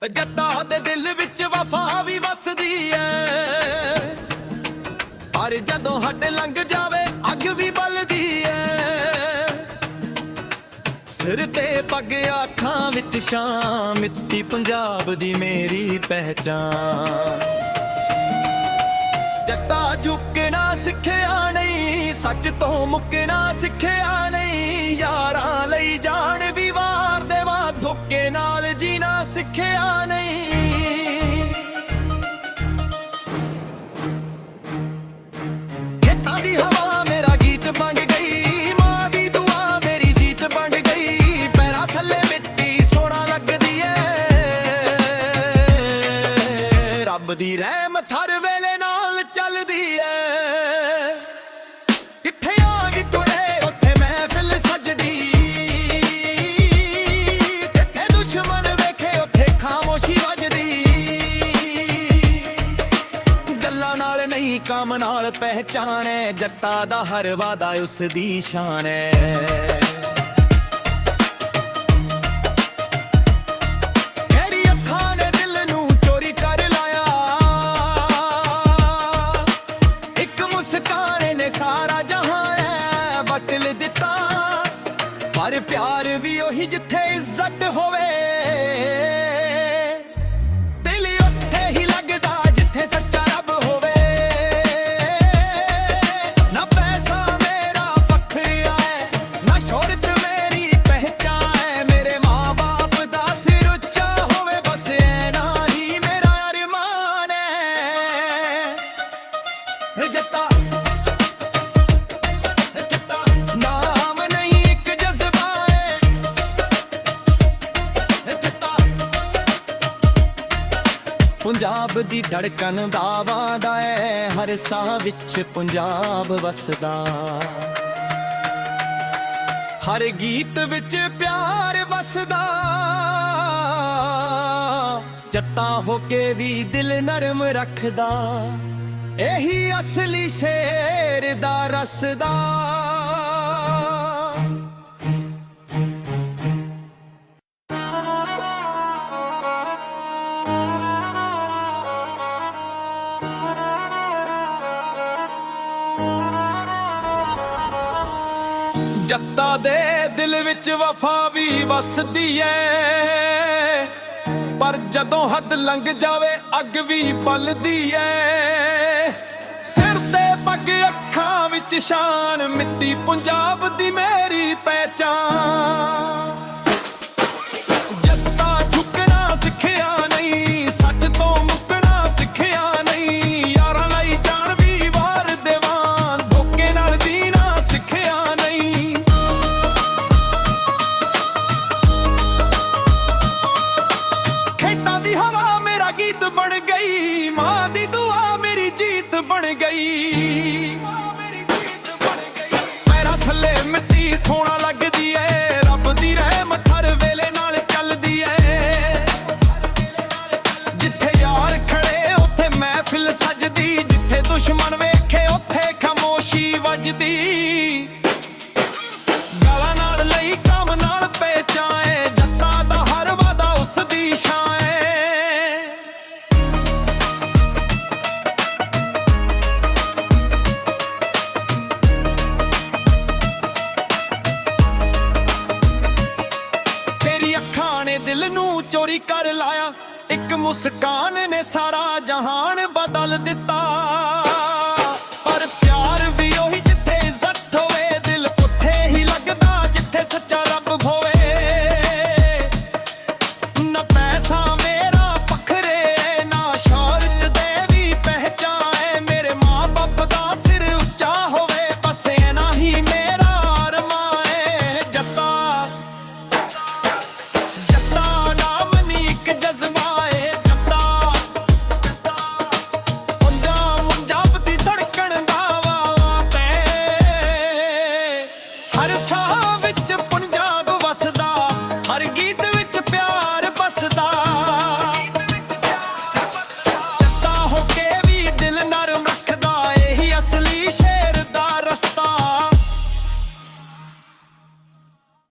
ਜੱਟਾਂ ਦੇ ਦਿਲ ਵਿੱਚ ਵਫਾ ਵੀ ਵਸਦੀ ਐ, ਪਰ ਜਦੋਂ ਹੱਡ ਲੰਘ ਜਾਵੇ ਅੱਗ ਵੀ ਬਲਦੀ ਐ। ਸਿਰ ਤੇ ਪੱਗ ਅੱਖਾਂ ਵਿੱਚ ਛਾਂ, ਮਿੱਟੀ ਪੰਜਾਬ ਦੀ ਮੇਰੀ ਪਹਿਚਾਨ। ਜੱਟਾਂ ਝੁਕਣਾ ਸਿੱਖਿਆ ਨਹੀਂ, ਸੱਚ ਤੋਂ ਮੁੱਕਣਾ ਸਿੱਖਿਆ ਨਹੀਂ। ਯਾਰਾਂ ਲਈ ਜਾਨ ਵੀ ਵਾਰ ਦੇਵਾ, ਧੋਖੇ ਨਾਲ ਜੀਣਾ ਸਿੱਖਿਆ ਨਹੀਂ। ਖੇਤਾਂ ਦੀ ਹਵਾ ਮੇਰਾ ਗੀਤ ਬਣ ਗਈ, ਮਾਂ ਦੀ ਦੁਆ ਮੇਰੀ ਜੀਤ ਬਣ ਗਈ। ਪੈਰਾਂ ਥੱਲੇ ਮਿੱਟੀ ਸੋਹਣਾ ਲੱਗਦੀ ਏ, ਰੱਬ ਦੀ ਰਹਿਮਤ ਹਰ ਵੇਲੇ ਨਾਲ ਚੱਲਦੀ ਏ। ਕਿੱਥੇ ਆ ਗਈ ਤੁਰੇ ਉੱਥੇ ਮਹਿਫਿਲ ਸਜਦੀ, ਜਿੱਥੇ ਦੁਸ਼ਮਣ ਵੇਖੇ ਉੱਥੇ ਖਾਮੋਸ਼ੀ ਵੱਜਦੀ। ਗੱਲਾਂ ਨਾਲ ਨਹੀਂ ਕੰਮ ਨਾਲ ਪਹਿਚਾਣੇ, ਜੱਟਾਂ ਦਾ ਹਰ ਵਾਦਾ ਉਸ ਦੀ ਸ਼ਾਨ ਹੈ। ਸਾਰਾ ਜਹਾਨ ਹੈ ਬਦਲ ਦਿੱਤਾ, ਪਰ ਪਿਆਰ ਵੀ ਉਹੀ ਜਿੱਥੇ ਇੱਜ਼ਤ ਹੋਵੇ। ਦਿਲ ਉੱਥੇ ਹੀ ਲੱਗਦਾ ਜਿੱਥੇ ਸੱਚਾ ਰੱਬ ਹੋਵੇ। ਨਾ ਪੈਸਾ ਮੇਰਾ ਫਖਰ ਹੈ, ਨਾ ਸ਼ੋਹਰਤ ਮੇਰੀ ਪਹਿਚਾਨ ਹੈ। ਮੇਰੇ ਮਾਂ ਬਾਪ ਦਾ ਸਿਰ ਉੱਚਾ ਹੋਵੇ, ਬਸ ਐਨਾ ਹੀ ਮੇਰਾ ਅਰਮਾਨ ਹੈ। ਜੱਟਾਂ ਪੰਜਾਬ ਦੀ ਧੜਕਣ ਦਾ ਵਾਦਾ ਹੈ, ਹਰ ਸਾਹ ਵਿੱਚ ਪੰਜਾਬ ਵਸਦਾ। ਹਰ ਗੀਤ ਵਿੱਚ ਪਿਆਰ ਵਸਦਾ, ਜੱਟਾਂ ਹੋ ਕੇ ਵੀ ਦਿਲ ਨਰਮ ਰੱਖਦਾ। ਇਹੀ ਅਸਲੀ ਸ਼ੇਰ ਦਾ ਰਸਦਾ। ਜੱਟਾਂ ਦੇ ਦਿਲ ਵਿੱਚ ਵਫਾ ਵੀ ਵਸਦੀ ਏ, ਪਰ ਜਦੋਂ ਹੱਦ ਲੰਘ ਜਾਵੇ ਅੱਗ ਵੀ ਬਲਦੀ ਏ। ਸਿਰ ਤੇ ਪੱਗ ਅੱਖਾਂ ਵਿੱਚ ਸ਼ਾਨ, ਮਿੱਟੀ ਪੰਜਾਬ ਦੀ ਮੇਰੀ ਪਹਿਚਾਨ। ਜੱਟਾਂ ਝੁਕਣਾ ਸਿੱਖਿਆ ਨਹੀਂ, ਸੱਚ ਤੋਂ ਮੁੱਕਣਾ ਸਿੱਖਿਆ ਨਹੀਂ। ਯਾਰਾਂ ਲਈ ਜਾਨ ਵੀ ਵਾਰ ਦੇਵਾਂ, ਧੋਖੇ ਨਾਲ ਜੀਣਾ ਸਿੱਖਿਆ ਨਹੀਂ। ਖੇਤਾਂ ਦੀ ਹਵਾ ਮੇਰਾ ਗੀਤ ਬਣ ਗਈ, ਮਾਂ ਦੀ ਦੁਆ ਮੇਰੀ ਜੀਤ ਬਣ ਗਈ। ਪੈਰਾਂ ਥੱਲੇ ਮਿੱਟੀ ਸੋਹਣਾ ਲੱਗਦੀ ਏ, ਰੱਬ ਦੀ ਰਹਿਮਤ ਹਰ ਵੇਲੇ ਨਾਲ ਚੱਲਦੀ ਏ। ਜਿੱਥੇ ਯਾਰ ਖੜੇ ਉੱਥੇ ਮਹਿਫਿਲ ਸਜਦੀ, ਜਿੱਥੇ ਦੁਸ਼ਮਣ ਵੇਖੇ ਉੱਥੇ ਖਾਮੋਸ਼ੀ ਵੱਜਦੀ। ਗਾਲਾਂ ਨਾਲ ਲਈ ਕੰਮ ਨਾਲ ਪਹਿਚਾਏ, ਜੱਟਾਂ ਦਾ ਹਰ ਵਾਦਾ ਉਸ ਦੀ ਸ਼ਾਨ ਹੈ। ਤੇਰੀ ਅੱਖਾਂ ਨੇ ਦਿਲ ਨੂੰ ਚੋਰੀ ਕਰ ਲਾਇਆ, ਇੱਕ ਮੁਸਕਾਨ ਨੇ ਸਾਰਾ ਜਹਾਨ ਬਦਲ ਦਿੱਤਾ। ਪਰ ਪਿਆਰ ਵੀ ਉਹੀ ਜਿੱਥੇ ਇੱਜ਼ਤ ਹੋਵੇ, ਦਿਲ ਉੱਥੇ ਹੀ ਲੱਗਦਾ ਜਿੱਥੇ ਸੱਚਾ ਰੱਬ ਹੋਵੇ। ਨਾ ਪੈਸਾ ਮੇਰਾ ਫਖਰੇ, ਨਾ ਸ਼ੋਹਰਤ ਦੇ ਵੀ ਪਹਿਚਾਨ ਹੈ। ਮੇਰੇ ਮਾਂ ਬਾਪ ਦਾ ਸਿਰ ਉੱਚਾ ਹੋਵੇ, ਬਸ ਐਨਾ ਹੀ ਮੇਰਾ ਅਰਮਾਨ ਹੈ। ਜੱਟਾਂ ਨਾਮ ਨੀ ਇੱਕ ਜਜ਼ਬਾ ਏ, ਜੱਟਾਂ ਪੰਜਾਬ ਦੀ ਧੜਕਣ ਦਾ ਵਾਦਾ ਹੈ। ਹਰ ਸਾਹ